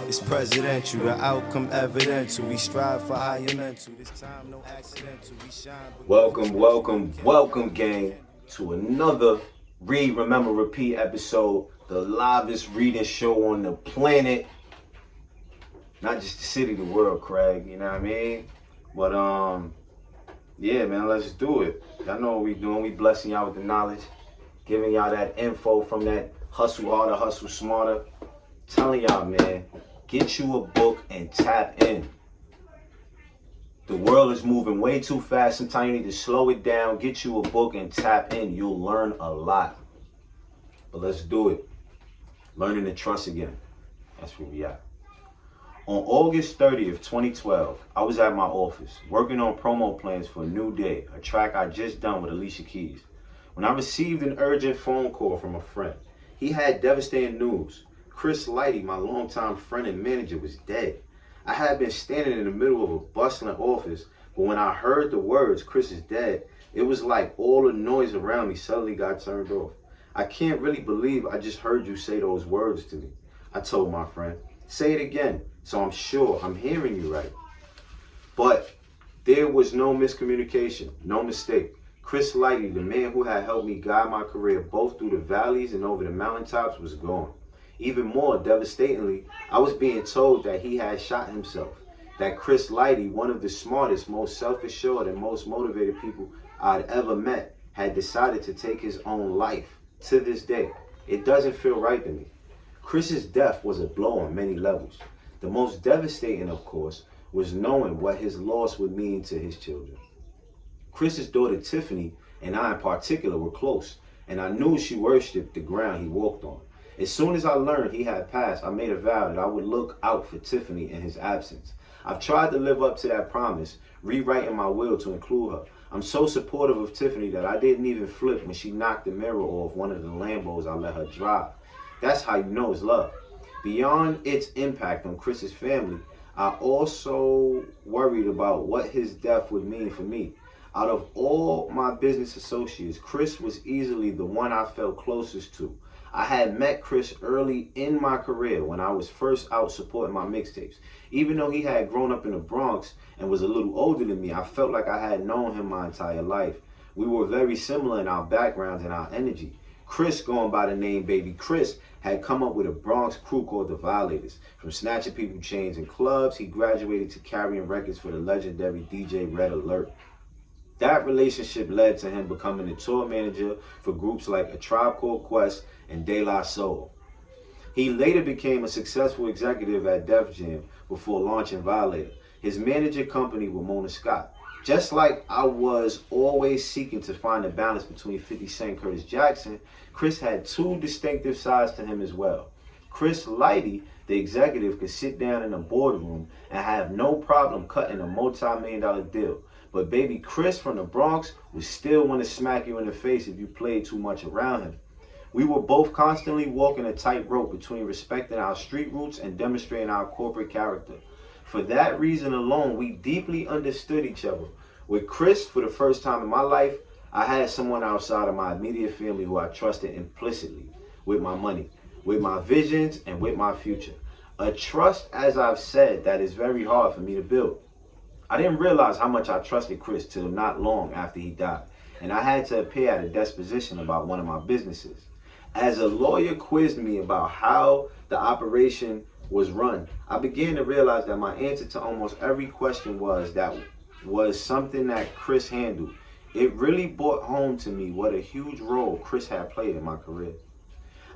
It's presidential, the outcome evidential. We strive for higher mental. This time no accidental. We shine. Welcome, gang, to another Read, Remember, Repeat episode, the livest reading show on the planet. Not just the city, the world, Craig. You know what I mean? But yeah, man, let's do it. Y'all know what we doing. We blessing y'all with the knowledge, giving y'all that info from that hustle harder, hustle smarter. Telling y'all, man, get you a book and tap in. The world is moving way too fast. Sometimes you need to slow it down, get you a book and tap in. You'll learn a lot. But let's do it. Learning to trust again. That's where we at. On August 30th, 2012, I was at my office working on promo plans for New Day, a track I just done with Alicia Keys, when I received an urgent phone call from a friend. He had devastating news. Chris Lighty, my longtime friend and manager, was dead. I had been standing in the middle of a bustling office, but when I heard the words, "Chris is dead," it was like all the noise around me suddenly got turned off. "I can't really believe I just heard you say those words to me," I told my friend. "Say it again, so I'm sure I'm hearing you right." But there was no miscommunication, no mistake. Chris Lighty, the man who had helped me guide my career both through the valleys and over the mountaintops, was gone. Even more devastatingly, I was being told that he had shot himself. That Chris Lighty, one of the smartest, most self-assured, and most motivated people I'd ever met, had decided to take his own life. To this day, it doesn't feel right to me. Chris's death was a blow on many levels. The most devastating, of course, was knowing what his loss would mean to his children. Chris's daughter Tiffany and I in particular were close, and I knew she worshipped the ground he walked on. As soon as I learned he had passed, I made a vow that I would look out for Tiffany in his absence. I've tried to live up to that promise, rewriting my will to include her. I'm so supportive of Tiffany that I didn't even flip when she knocked the mirror off one of the Lambos I let her drive. That's how you know it's love. Beyond its impact on Chris's family, I also worried about what his death would mean for me. Out of all my business associates, Chris was easily the one I felt closest to. I had met Chris early in my career when I was first out supporting my mixtapes. Even though he had grown up in the Bronx and was a little older than me, I felt like I had known him my entire life. We were very similar in our backgrounds and our energy. Chris, going by the name Baby Chris, had come up with a Bronx crew called the Violators. From snatching people chains in clubs, he graduated to carrying records for the legendary DJ Red Alert. That relationship led to him becoming the tour manager for groups like A Tribe Called Quest and De La Soul. He later became a successful executive at Def Jam before launching Violator, his manager company with Mona Scott. Just like I was always seeking to find a balance between 50 Cent and Curtis Jackson, Chris had two distinctive sides to him as well. Chris Lighty, the executive, could sit down in a boardroom and have no problem cutting a multi-million-dollar deal. But Baby Chris from the Bronx would still want to smack you in the face if you played too much around him. We were both constantly walking a tightrope between respecting our street roots and demonstrating our corporate character. For that reason alone, we deeply understood each other. With Chris, for the first time in my life, I had someone outside of my immediate family who I trusted implicitly with my money, with my visions, and with my future. A trust, as I've said, that is very hard for me to build. I didn't realize how much I trusted Chris till not long after he died, and I had to appear at a deposition about one of my businesses. As a lawyer quizzed me about how the operation was run, I began to realize that my answer to almost every question was something that Chris handled. It really brought home to me what a huge role Chris had played in my career.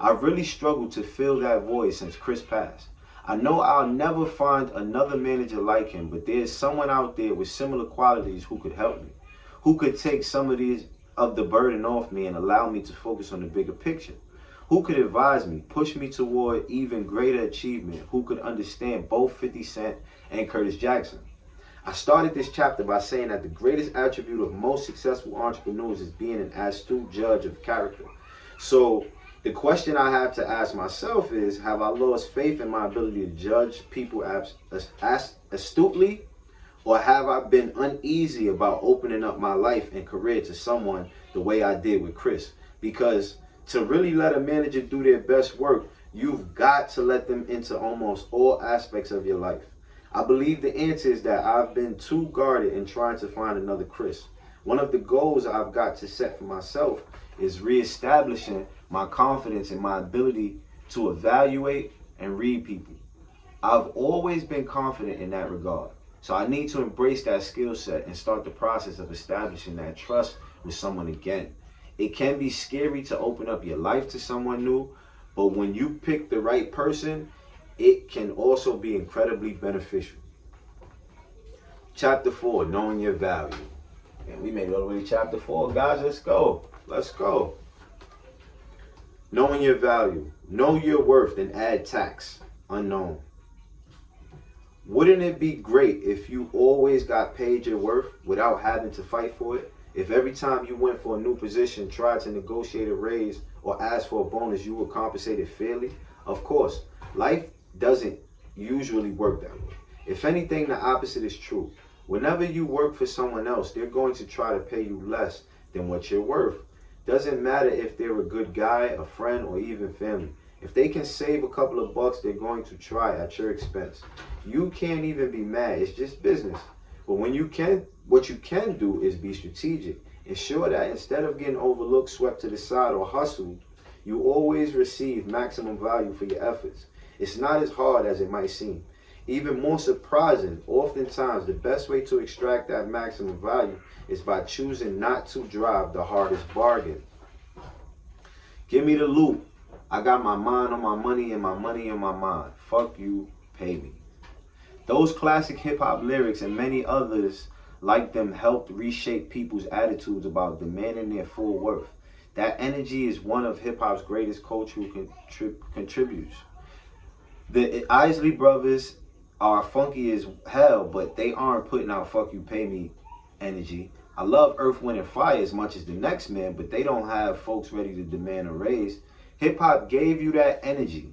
I've really struggled to fill that void since Chris passed. I know I'll never find another manager like him, but there's someone out there with similar qualities who could help me, who could take some of the burden off me and allow me to focus on the bigger picture, who could advise me, push me toward even greater achievement, who could understand both 50 Cent and Curtis Jackson. I started this chapter by saying that the greatest attribute of most successful entrepreneurs is being an astute judge of character. So the question I have to ask myself is, have I lost faith in my ability to judge people astutely? Or have I been uneasy about opening up my life and career to someone the way I did with Chris? Because to really let a manager do their best work, You've got to let them into almost all aspects of your life. I believe the answer is that I've been too guarded in trying to find another Chris. One of the goals I've got to set for myself is reestablishing my confidence in my ability to evaluate and read people. I've always been confident in that regard. So I need to embrace that skill set and start the process of establishing that trust with someone again. It can be scary to open up your life to someone new, but when you pick the right person, it can also be incredibly beneficial. Chapter 4, knowing your value. And we made it all the way to chapter 4. Guys, let's go. Let's go. Knowing your value. Know your worth and add tax. Unknown. Wouldn't it be great if you always got paid your worth without having to fight for it? If every time you went for a new position, tried to negotiate a raise, or asked for a bonus, you were compensated fairly? Of course, life doesn't usually work that way. If anything, the opposite is true. Whenever you work for someone else, they're going to try to pay you less than what you're worth. Doesn't matter if they're a good guy, a friend, or even family. If they can save a couple of bucks, they're going to try at your expense. You can't even be mad. It's just business. But what you can do is be strategic. Ensure that instead of getting overlooked, swept to the side, or hustled, you always receive maximum value for your efforts. It's not as hard as it might seem. Even more surprising, oftentimes the best way to extract that maximum value is by choosing not to drive the hardest bargain. Give me the loot. I got my mind on my money and my money on my mind. Fuck you, pay me. Those classic hip-hop lyrics and many others like them helped reshape people's attitudes about demanding their full worth. That energy is one of hip-hop's greatest cultural contributors. The Isley Brothers are funky as hell, but they aren't putting out fuck you, pay me energy. I love Earth, Wind, and Fire as much as the next man, but they don't have folks ready to demand a raise. Hip-hop gave you that energy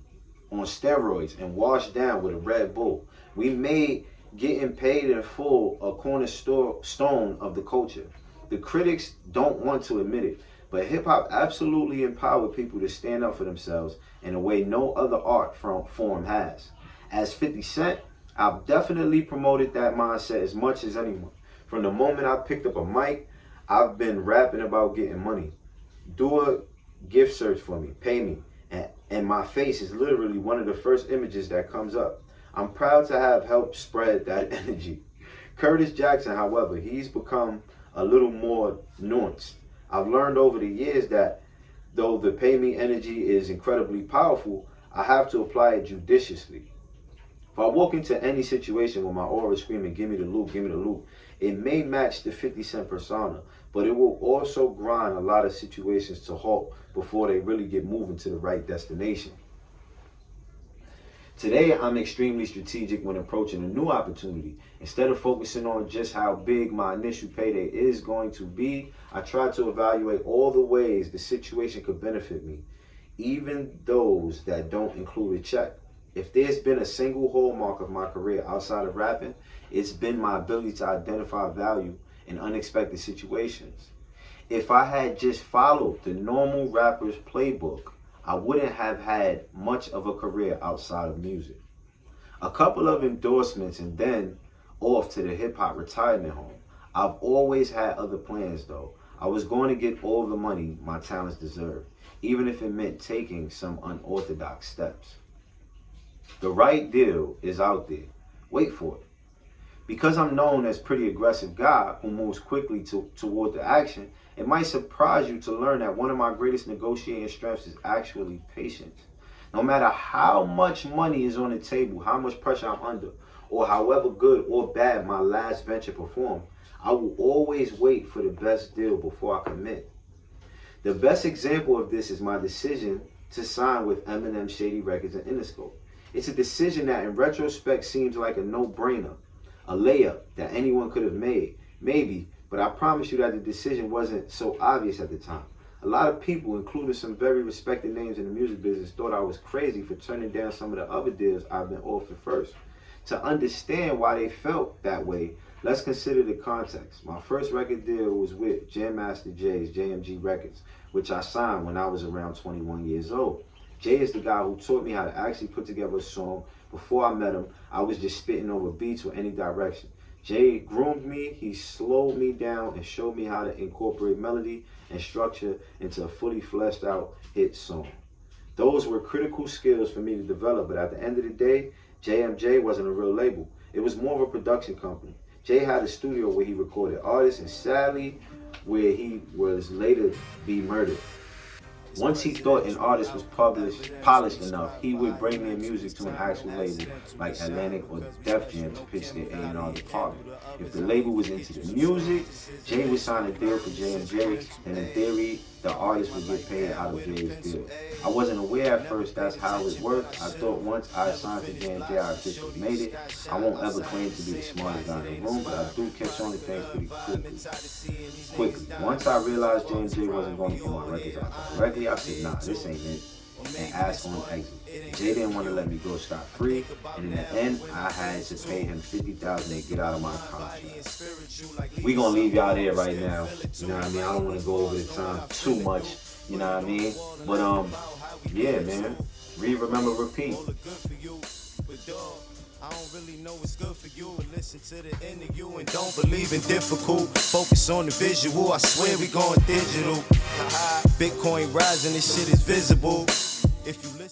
on steroids and washed down with a Red Bull. We made getting paid in full a cornerstone of the culture. The critics don't want to admit it, but hip-hop absolutely empowered people to stand up for themselves in a way no other art form has. As 50 Cent, I've definitely promoted that mindset as much as anyone. From the moment I picked up a mic, I've been rapping about getting money. Do a gift search for me, pay me, and my face is literally one of the first images that comes up. I'm proud to have helped spread that energy. Curtis Jackson, however, he's become a little more nuanced. I've learned over the years that though the pay me energy is incredibly powerful, I have to apply it judiciously. If I walk into any situation with my aura screaming, give me the loot, give me the loot, it may match the 50 Cent persona, but it will also grind a lot of situations to halt before they really get moving to the right destination. Today, I'm extremely strategic when approaching a new opportunity. Instead of focusing on just how big my initial payday is going to be, I try to evaluate all the ways the situation could benefit me, even those that don't include a check. If there's been a single hallmark of my career outside of rapping, it's been my ability to identify value in unexpected situations. If I had just followed the normal rapper's playbook, I wouldn't have had much of a career outside of music. A couple of endorsements and then off to the hip-hop retirement home. I've always had other plans though. I was going to get all the money my talents deserved, even if it meant taking some unorthodox steps. The right deal is out there. Wait for it. Because I'm known as a pretty aggressive guy who moves quickly toward the action, it might surprise you to learn that one of my greatest negotiating strengths is actually patience. No matter how much money is on the table, how much pressure I'm under, or however good or bad my last venture performed, I will always wait for the best deal before I commit. The best example of this is my decision to sign with Eminem, Shady Records, and Interscope. It's a decision that in retrospect seems like a no-brainer, a layup that anyone could have made, maybe, but I promise you that the decision wasn't so obvious at the time. A lot of people, including some very respected names in the music business, thought I was crazy for turning down some of the other deals I've been offered first. To understand why they felt that way, let's consider the context. My first record deal was with Jam Master Jay's JMG Records, which I signed when I was around 21 years old. Jay is the guy who taught me how to actually put together a song. Before I met him, I was just spitting over beats or any direction. Jay groomed me, he slowed me down and showed me how to incorporate melody and structure into a fully fleshed out hit song. Those were critical skills for me to develop, but at the end of the day, JMJ wasn't a real label. It was more of a production company. Jay had a studio where he recorded artists, and sadly, where he was later be murdered. Once he thought an artist was polished enough, he would bring their music to an actual label like Atlantic or Def Jam to pitch their A&R department. If the label was into the music, Jay would sign a deal for JMJ, and in theory, the artist would get paid out of Jay's deal. I wasn't aware at first that's how it worked. I thought once I signed to JMJ, I officially made it. I won't ever claim to be the smartest guy in the room, but I do catch on to things pretty quickly. Once I realized JMJ wasn't going to put my records out directly, I said, nah, this ain't it, and asked on exit. Jay didn't want to let me go scot-free, and in the end, I had to pay him $50,000 to get out of my contract. We gonna leave y'all there right now, you know what I mean? I don't want to go over the time too much, you know what I mean? But yeah, man, read, remember, repeat. I don't really know what's good for you, but listen to the end of you and don't believe in difficult. Focus on the visual, I swear we going digital. Bitcoin rising, this shit is visible. If you listen